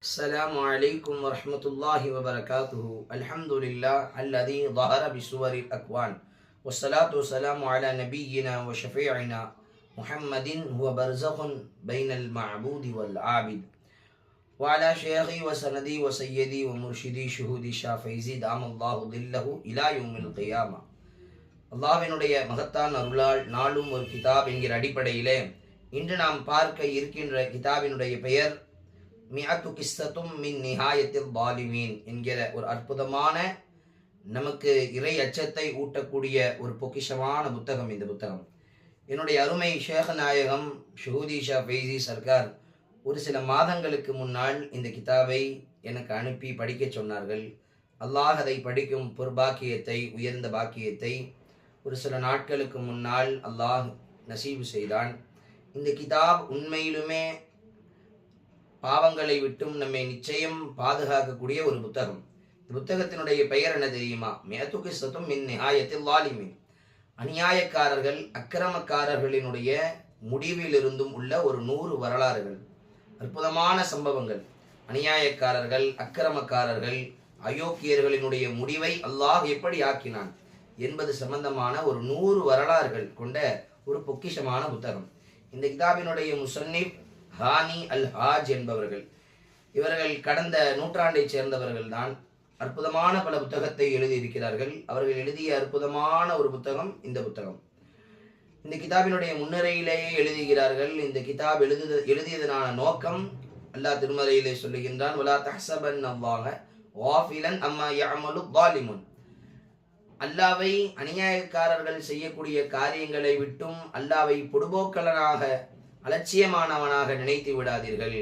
السلام عليكم ورحمة الله وبركاته. الحمد لله الذي ظهر بسور الأكوان والصلاة والسلام على نبينا وشفيعنا محمد هو برزخ بين المعبود والعابد وعلى شيخي وسندي وسيدي ومرشدي شهودي شافعي دام الله ظله إلى يوم القيامة. அல்லாஹ்வினுடைய மகத்தான் அருளால் நாளும் ஒரு கிதாப் என்கிற அடிப்படையிலே இன்று நாம் பார்க்க இருக்கின்ற கிதாபினுடைய பெயர் மிஅத்து கிஸ்ஸத்தும் மின் நிஹாயத்தில் பாலிமீன் என்கிற ஒரு அற்புதமான நமக்கு இறை அச்சத்தை ஊட்டக்கூடிய ஒரு பொக்கிஷமான புத்தகம். இந்த புத்தகம் என்னுடைய அருமை ஷேக் நாயகம் ஷஹூதி ஷா ஃபைசி சர்க்கார் ஒரு சில மாதங்களுக்கு முன்னால் இந்த கிதாபை எனக்கு அனுப்பி படிக்க சொன்னார்கள். அல்லாஹ் அதை படிக்கும் பொற்பாக்கியத்தை, உயர்ந்த பாக்கியத்தை ஒரு சில நாட்களுக்கு முன்னால் அல்லாஹ் நசீபு செய்தான். இந்த கிதாப் உண்மையிலுமே பாவங்களை விட்டும் நம்மை நிச்சயம் பாதுகாக்கக்கூடிய ஒரு புத்தகம். இந்த புத்தகத்தினுடைய பெயர் என்ன தெரியுமா? மிஅத்து கிஸ்ஸத்தும் மின் நிஹாயத்தில் ஸாலிமீன். அநியாயக்காரர்கள், அக்கிரமக்காரர்களினுடைய முடிவிலிருந்தும் உள்ள ஒரு 100 வரலாறுகள், அற்புதமான சம்பவங்கள். அநியாயக்காரர்கள், அக்கிரமக்காரர்கள், அயோக்கியர்களினுடைய முடிவை அல்லாஹ் எப்படி ஆக்கினான் என்பது சம்பந்தமான ஒரு 100 வரலாறுகள் கொண்ட ஒரு பொக்கிஷமான புத்தகம். இந்த கிதாபினுடைய முசன்னிப் ஹானி அல் ஹாஜ் என்பவர்கள். இவர்கள் கடந்த நூற்றாண்டை சேர்ந்தவர்கள் தான். அற்புதமான பல புத்தகத்தை எழுதியிருக்கிறார்கள். அவர்கள் எழுதிய அற்புதமான ஒரு புத்தகம் இந்த புத்தகம். இந்த கிதாபினுடைய முன்னுரையிலேயே எழுதுகிறார்கள், இந்த கிதாப் எழுதியதனான நோக்கம் அல்லாஹ் திருமறையிலே சொல்லுகின்றான், வலா தஹ்ஸபன்னல்லாஹ காஃபிலன் அம்மா யஅமலு ஸாலிமுன். அல்லாவை அநியாயக்காரர்கள் செய்யக்கூடிய காரியங்களை விட்டும் அல்லாவை பொடுபோக்கலனாக, அலட்சியமானவனாக நினைத்து விடாதீர்கள்.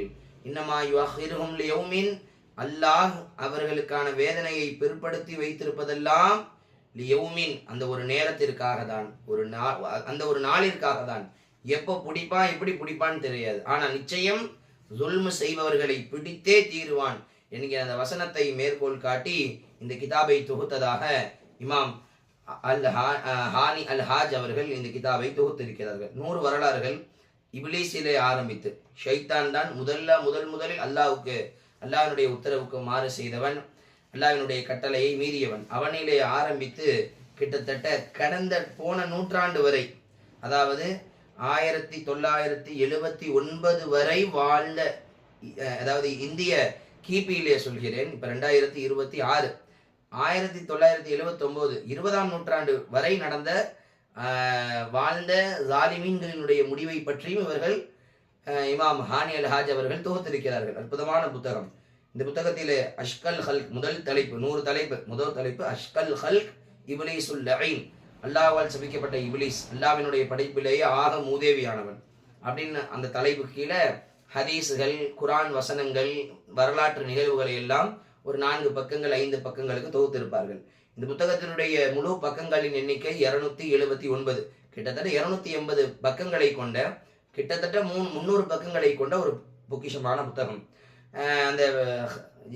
இன்னமா யுஅഖிருஹும் லியௌமின், அல்லாஹ் அவர்களுக்கான வேதனையை பிற்படுத்தி வைத்திருப்பதெல்லாம் லியௌமின், அந்த ஒரு நேரத்திற்காக தான், அந்த ஒரு நாளிற்காக தான். எப்போ பிடிப்பான், எப்படி பிடிப்பான்னு தெரியாது, ஆனால் நிச்சயம் ஜுல்மு செய்பவர்களை பிடித்தே தீருவான் என்கிற அந்த வசனத்தை மேற்கோள் காட்டி இந்த கிதாபை தொகுத்ததாக இமாம் ஹானி அல் ஹாஜ் அவர்கள் இந்த கிதாபை தொகுத்திருக்கிறார்கள். 100 வரலாறுகள். இப்லீஸிலே ஆரம்பித்து, ஷைத்தான் தான் முதலில் அல்லாஹ்வினுடைய உத்தரவுக்கு மாறு செய்தவன், அல்லாஹ்வினுடைய கட்டளையை மீறியவன். அவனிலே ஆரம்பித்து கிட்டத்தட்ட போன நூற்றாண்டு வரை, அதாவது 1979 வரை வாழ்ந்த, அதாவது இந்திய கிபியிலே சொல்கிறேன், இப்ப 2026, 1979 20ஆம் நூற்றாண்டு வரை நடந்த வாழ்ந்த ஜாலிமீன்களினுடைய முடிவை பற்றியும் இவர்கள் இமாம் ஹானி அல் ஹாஜ் அவர்கள் தொகுத்திருக்கிறார்கள். அற்புதமான புத்தகம். இந்த புத்தகத்திலே அஷ்கல் ஹல்க், முதல் தலைப்பு, 100 தலைப்பு, முதல் தலைப்பு அஷ்கல் ஹல்க் இப்லீசுல் லஈன், அல்லாஹ்வால் சபிக்கப்பட்ட இப்லீஸ், அல்லாஹ்வினுடைய படைப்பிலேயே ஆக மூதேவியானவன் அப்படின்னு அந்த தலைப்பு கீழே ஹதீஸுகள், குரான் வசனங்கள், வரலாற்று நிகழ்வுகளை எல்லாம் ஒரு 4 பக்கங்கள் 5 பக்கங்களுக்கு தொகுத்திருப்பார்கள். இந்த புத்தகத்தினுடைய முழு பக்கங்களின் எண்ணிக்கை 279, கிட்டத்தட்ட 280 பக்கங்களை கொண்ட, கிட்டத்தட்ட 300 பக்கங்களை கொண்ட ஒரு பொக்கிஷமான புத்தகம். அந்த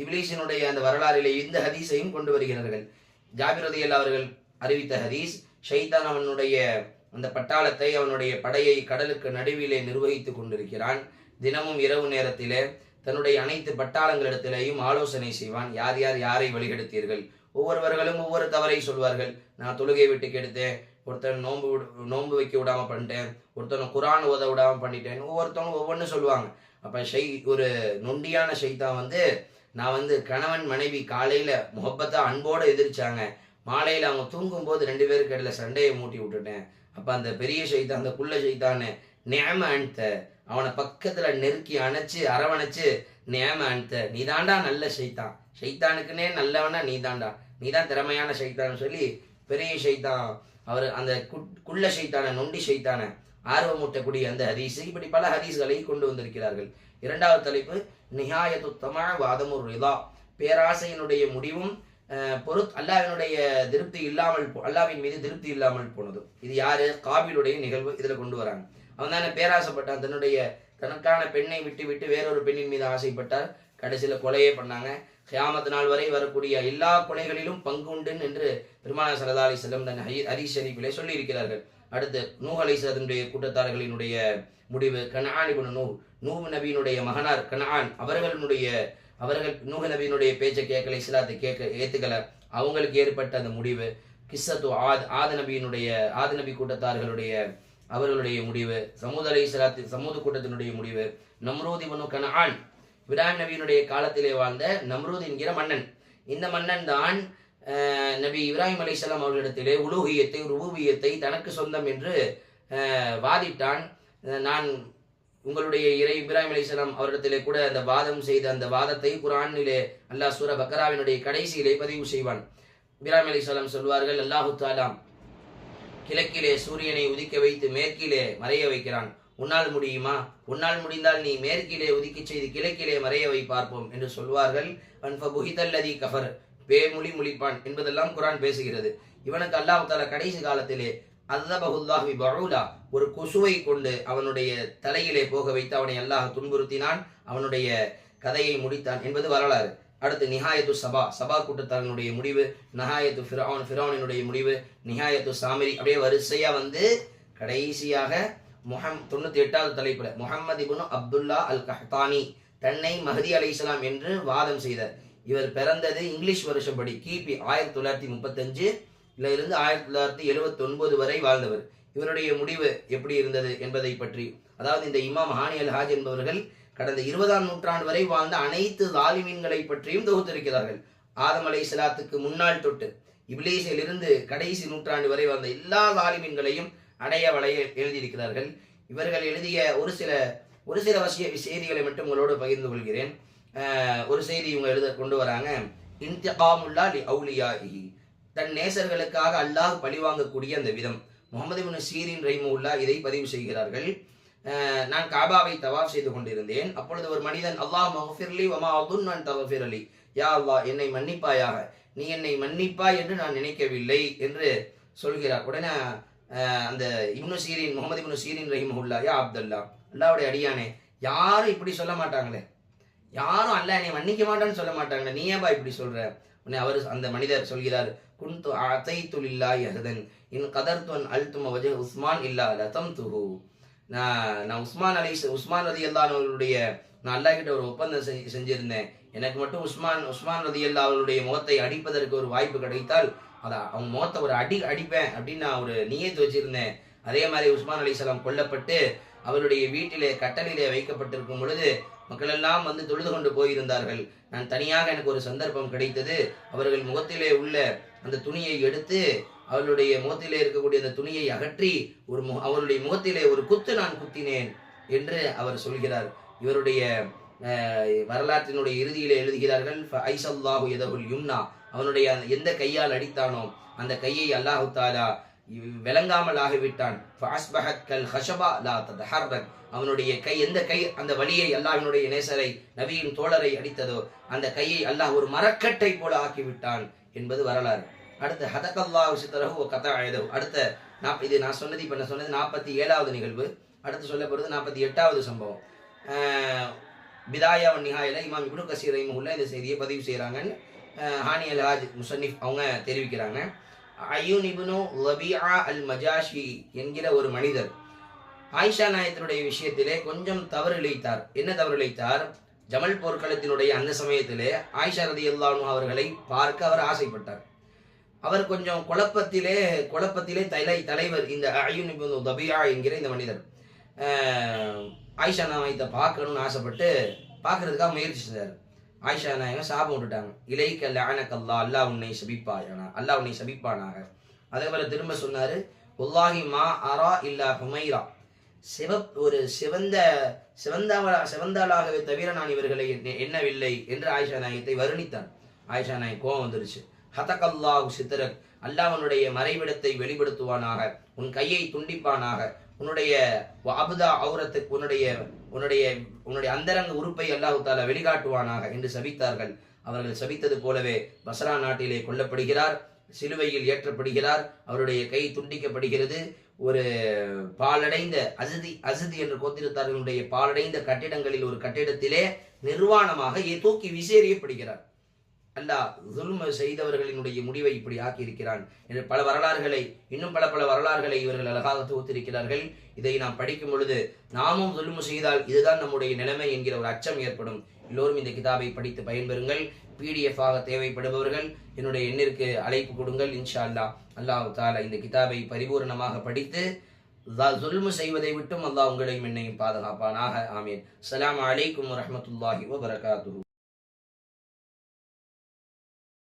இப்லீஸினுடைய அந்த வரலாறிலே இந்த ஹதீஸையும் கொண்டு வருகிறார்கள். ஜாபிர் ரலியல்லாஹு அவர்கள் அறிவித்த ஹதீஸ், ஷைத்தான் அவனுடைய அந்த பட்டாளத்தை, அவனுடைய படையை கடலுக்கு நடுவிலே நிர்வகித்து கொண்டிருக்கிறான். தினமும் இரவு நேரத்திலே தன்னுடைய அனைத்து பட்டாளங்களிடத்திலேயும் ஆலோசனை செய்வான். யார் யார் யாரை வழிகெடுத்தீர்கள்? ஒவ்வொருவர்களும் ஒவ்வொரு தவறை சொல்வார்கள். நான் தொழுகை விட்டு கெடுத்தேன், ஒருத்தன் நோன்பு வைக்க விடாம பண்ணிட்டேன், ஒருத்தன் குரான் ஓத விடாம பண்ணிட்டேன், ஒவ்வொருத்தவங்க ஒவ்வொன்று சொல்லுவாங்க. அப்ப ஒரு நொண்டியான ஷைத்தான் நான் கணவன் மனைவி காலையில முகப்பத்தா அன்போடு எதிர்ச்சாங்க, மாலையில அவங்க தூங்கும் போது 2 பேருக்கு இடையில சண்டையை மூட்டி விட்டுட்டேன். அப்ப அந்த பெரிய ஷைத்தான், அந்த குள்ள ஷைத்தான நேம அன்த, அவனை பக்கத்துல நெருக்கி அணைச்சு அரவணைச்சு, நேம அன்த, நீ தாண்டா நல்ல ஷைத்தான், ஷைத்தானுக்குன்னே நல்லவனா நீ தாண்டா, நீ தான் திறமையான ஷைத்தான்னு சொல்லி பெரிய ஷைத்தான் அவர் அந்த குள்ள ஷைத்தான, நொண்டி ஷைத்தான ஆர்வமூட்டக்கூடிய அந்த ஹதீஸ், இப்படி பல ஹதீஸ்களை கொண்டு வந்திருக்கிறார்கள். 2வது தலைப்பு நிஹாயத்து தமா வாதமுர் ரிதா, பேராசையினுடைய முடிவும் அல்லாஹ்வினுடைய திருப்தி இல்லாமல், அல்லாஹ்வின் மீது திருப்தி இல்லாமல் போனது. இது யாரு? காபிலுடைய நிகழ்வு இதுல கொண்டு வராங்க. அவன் தானே பேராசைப்பட்டான், தனக்கான பெண்ணை விட்டு வேறொரு பெண்ணின் மீது ஆசைப்பட்டார், கடைசியில கொலையே பண்ணாங்க. கியாமத் நாள் வரை வரக்கூடிய எல்லா கொலைகளிலும் பங்கு உண்டு என்று பெருமானார் ஸல்லல்லாஹு அலைஹி வஸல்லம் தன் ஹதீஸ் ஷரீஃபிலே சொல்லி இருக்கிறார்கள். அடுத்து நூஹ் அலைஹிஸ்ஸலாத்தினுடைய கூட்டத்தார்களினுடைய முடிவு. கனான் இப்னு நூஹ் நபியினுடைய மகனார் கனான் அவர்கள் நூஹ் நபியினுடைய பேச்சை கேட்கல, இஸ்லாத்தை ஏத்துக்கல, அவங்களுக்கு ஏற்பட்ட அந்த முடிவு. கிஸ்ஸத்து ஆத் நபி கூட்டத்தார்களுடைய அவர்களுடைய முடிவு. சமூது கூட்டத்தினுடைய முடிவு. நம்ரூத் இப்னு கனான் இப்ராஹிம் நபியினுடைய காலத்திலே வாழ்ந்த நம்ரூத் என்கிற மன்னன். இந்த மன்னன் தான் நபி இப்ராஹிம் அலைஹிஸ்ஸலாம் அவர்களிடத்திலே உலூஹியத்தை ருபூபியத்தை தனக்கு சொந்தம் என்று வாதிட்டான். நான் உங்களுடைய இறை இப்ராஹிம் அலைஹிஸ்ஸலாம் அவரிடத்திலே கூட அந்த வாதம் செய்த அந்த வாதத்தை குர்ஆனிலே அல்லாஹ் சூரா பக்ராவினுடைய கடைசியிலே பதிவு செய்வான். இப்ராஹிம் அலைஹிஸ்ஸலாம் சொல்வார்கள், அல்லாஹு தஆலா கிழக்கிலே சூரியனை உதிக்க வைத்து மேற்கிலே மறைய வைக்கிறான். உன்னால் முடியுமா? உன்னால் முடிந்தால் நீ மேற்கிலே உதிக்க செய்து கிழக்கிலே மறைய வை பார்ப்போம் என்று சொல்வார்கள். அன்ஃபபுஹிதல்லதி கஃபர், பேமொழி முழிப்பான் என்பதெல்லாம் குர்ஆன் பேசுகிறது. இவனுக்கு அல்லாஹ் தஆலா கடைசி காலத்திலே அஸபஹுல்லாஹு பிபஊலா, ஒரு கொசுவை கொண்டு அவனுடைய தலையிலே போக வைத்து அவனை அல்லாஹ் துன்புறுத்தினான், அவனுடைய கதையை முடித்தான் என்பது வரலாறு. அடுத்து நிஹாயத்து சபா கூட்டத்தாரனுடைய முடிவு. நஹாயத்து ஃபிரௌனினுடைய முடிவு. நிஹாயத்து சாமிரி, அப்படியே வரிசையா வந்து கடைசியாக 98வது தலைப்புல முஹம்மது இப்னு அப்துல்லா அல் கஹ்தானி தன்னை மஹதி அலைஹிஸ்ஸலாம் என்று வாதம் செய்தார். இவர் பிறந்தது இங்கிலீஷ் வருஷப்படி கிபி 1935 இருந்து 1979 வரை வாழ்ந்தவர். இவருடைய முடிவு எப்படி இருந்தது என்பதை பற்றி, அதாவது இந்த இமாம் ஹானி அல் ஹாஜ் என்பவர்கள் கடந்த 20ஆம் நூற்றாண்டு வரை வாழ்ந்த அனைத்து ஸாலிமீன்களை பற்றியும் தொகுத்திருக்கிறார்கள். ஆதம் அலைஹிஸ்ஸலாத்துக்கு முன்னால் தொட்டு இப்லீஸிலிருந்து கடைசி நூற்றாண்டு வரை வாழ்ந்த எல்லா ஸாலிமீன்களையும் அடைய வளைய எழுதியிருக்கிறார்கள். இவர்கள் எழுதிய ஒரு சில செய்திகளை மட்டும் உங்களோடு பகிர்ந்து கொள்கிறேன். ஒரு செய்தி இவங்க கொண்டு வராங்க. இன்திகாமுல்லா லி அவுலியாஹி, தன் நேசர்களுக்காக அல்லாஹ் பழிவாங்கக்கூடிய அந்த விதம். முஹம்மது இப்னு சீரின் ரஹிமஹுல்லாஹ் இதை பதிவு செய்கிறார்கள். நான் காபாவை தவாஃப் செய்து கொண்டிருந்தேன். அப்பொழுது ஒரு மனிதன், அல்லாஹ் மஃபிர்லி வமா அதுன்னு அன் தஃபிர் அலி, யா அல்லாஹ் என்னை மன்னிப்பாயாக, நீ என்னை மன்னிப்பாய் என்று நான் நினைக்கவில்லை என்று சொல்கிறார். உடனே அந்த முகமது இப்னு சீரின் ரஹிமஹுல்லாஹ், யா அப்துல்லா, அல்லாஹ்வுடைய அடியானே, யாரும் இப்படி சொல்ல மாட்டாங்களே, யாரும் அல்லாஹ் என்னை மன்னிக்க மாட்டான்னு சொல்ல மாட்டாங்களே, நீ ஏன்பா இப்படி சொல்ற? உடனே அந்த மனிதர் சொல்கிறார், குன்து அதைத்து லில்லாஹி அஹதன் இன் கதர்து அன் அல்தும வஜஹ உஸ்மான் இல்லா லதம்துஹு. நான் உஸ்மான் ரலியல்லாஹு அவர்களுடைய நான் அல்லாஹ் கிட்ட ஒரு ஒப்பந்தம் செஞ்சிருந்தேன். எனக்கு மட்டும் உஸ்மான் ரலியல்லாஹு அவர்களுடைய முகத்தை அடிப்பதற்கு ஒரு வாய்ப்பு கிடைத்தால் அவங்க முகத்தை ஒரு அடிப்பேன் அப்படின்னு நான் ஒரு நியத்து வச்சிருந்தேன். அதே மாதிரி உஸ்மான் அலைஹிஸ்ஸலாம் கொல்லப்பட்டு அவருடைய வீட்டிலே கட்டளிலே வைக்கப்பட்டிருக்கும் பொழுது மக்கள் எல்லாம் வந்து தொழுது கொண்டு போயிருந்தார்கள். நான் தனியாக எனக்கு ஒரு சந்தர்ப்பம் கிடைத்தது. அவர்கள் முகத்திலே உள்ள அந்த துணியை எடுத்து அவர்களுடைய முகத்திலே இருக்கக்கூடிய அந்த துணியை அகற்றி அவருடைய முகத்திலே ஒரு குத்து நான் குத்தினேன் என்று அவர் சொல்கிறார். இவருடைய வரலாற்றினுடைய இறுதியிலே எழுதுகிறார்கள், ஐஸல்லாஹு யதஹுல் யும்னா, அவனுடைய எந்த கையால் அடித்தானோ அந்த கையை அல்லாஹு தஆலா விளங்காமல் ஆகிவிட்டான். அவனுடைய கை, எந்த கை அந்த வலியை அல்லாஹ்வினுடைய நேசரை நபியின் தோழரை அடித்ததோ அந்த கையை அல்லாஹ் ஒரு மரக்கட்டை போல ஆக்கிவிட்டான் என்பது வரலாறு. அடுத்து ஹதகல்லாஹு சித்ரஹு கதஅயதஹு. அடுத்த இது நான் சொன்னது 47வது நிகழ்வு. அடுத்து சொல்லப்படுறது 48வது சம்பவம். பிதாயா வன் நிஹாயில இமாம் இப்னு கஸீர் ரஹிமஹுல்லாஹ் இந்த செய்தியை பதிவு செய்கிறாங்கன்னு ஹானி அல் ஹாஜ் முஸன்னிஃப் அவங்க தெரிவிக்கிறாங்க. அய்யூன் இப்னு ரபீஆ அல் மஜாஷி என்கிற ஒரு மனிதர் ஆயிஷா நாயகத்தினுடைய விஷயத்திலே கொஞ்சம் தவறு இழைத்தார். என்ன தவறு இழைத்தார்? ஜமல் போர்க்களத்தினுடைய அந்த சமயத்திலே ஆயிஷா ரலியல்லாஹு அன்ஹா அவர்களை பார்க்க அவர் ஆசைப்பட்டார். அவர் கொஞ்சம் குழப்பத்திலே தலைவர் இந்த அய்யூன் இப்னு ரபீஆ என்கிற இந்த மனிதர் ஆயிஷா நாயகத்தை பார்க்கணும்னு ஆசைப்பட்டு பார்க்கறதுக்காக முயற்சி செஞ்சார். ஆயிஷா நாயகம் சாபம் விட்டுட்டாங்க. இலைக்க லஅனக்கல்லா, அல்லாஹ் உன்னை சபிப்பானாக. அதே போல திரும்ப சொன்னாரு, வல்லாஹி மா அரா இல்லா ஹுமைரா, ஒரு சிவந்தாளாகவே தவிர நான் இவர்களை எண்ணவில்லை என்று ஆயிஷா நாயகத்தை வருணித்தான். ஆயிஷா நாயகம் கோபம் வந்துருச்சு. ஹதகல்லாஹு சித்ரக், அல்லாஹ் உன்னுடைய மறைவிடத்தை வெளிப்படுத்துவானாக, உன் கையை துண்டிப்பானாக, உன்னுடைய அபுதா அவுரத்துக்கு உன்னுடைய அந்தரங்க உறுப்பை அல்லாஹ் தஆலா வெளிக்காட்டுவானாக என்று சபித்தார்கள். அவர்கள் சபித்தது போலவே பஸ்ரா நாட்டிலே கொல்லப்படுகிறார், சிலுவையில் ஏற்றப்படுகிறார், அவருடைய கை துண்டிக்கப்படுகிறது. ஒரு பாலடைந்த அசதி என்ற அல்லாஹ் ஸுல்ம் செய்தவர்களினுடைய முடிவை இப்படி ஆக்கியிருக்கிறான் என்று பல வரலாறுகளை, இன்னும் பல வரலாறுகளை இவர்கள் அழகாக தொகுத்திருக்கிறார்கள். இதை நாம் படிக்கும் பொழுது நாமும் ஸுல்ம் செய்தால் இதுதான் நம்முடைய நிலைமை என்கிற ஒரு அச்சம் ஏற்படும். எல்லோரும் இந்த கிதாபை படித்து பயன்பெறுங்கள். PDF ஆக தேவைப்படுபவர்கள் என்னுடைய எண்ணிற்கு அழைப்பு கொடுங்கள். இன்ஷா அல்லாஹ் அல்லாஹ் தஆலா இந்த கிதாபை பரிபூர்ணமாக படித்து ஸுல்ம் செய்வதை விட்டும் அல்லாஹ் உங்களையும் என்னையும் பாதுகாப்பானாக. ஆமீன். அஸ்ஸலாமு அலைக்கும் வரஹ்மத்துல்லாஹி வபரகாத்துஹு.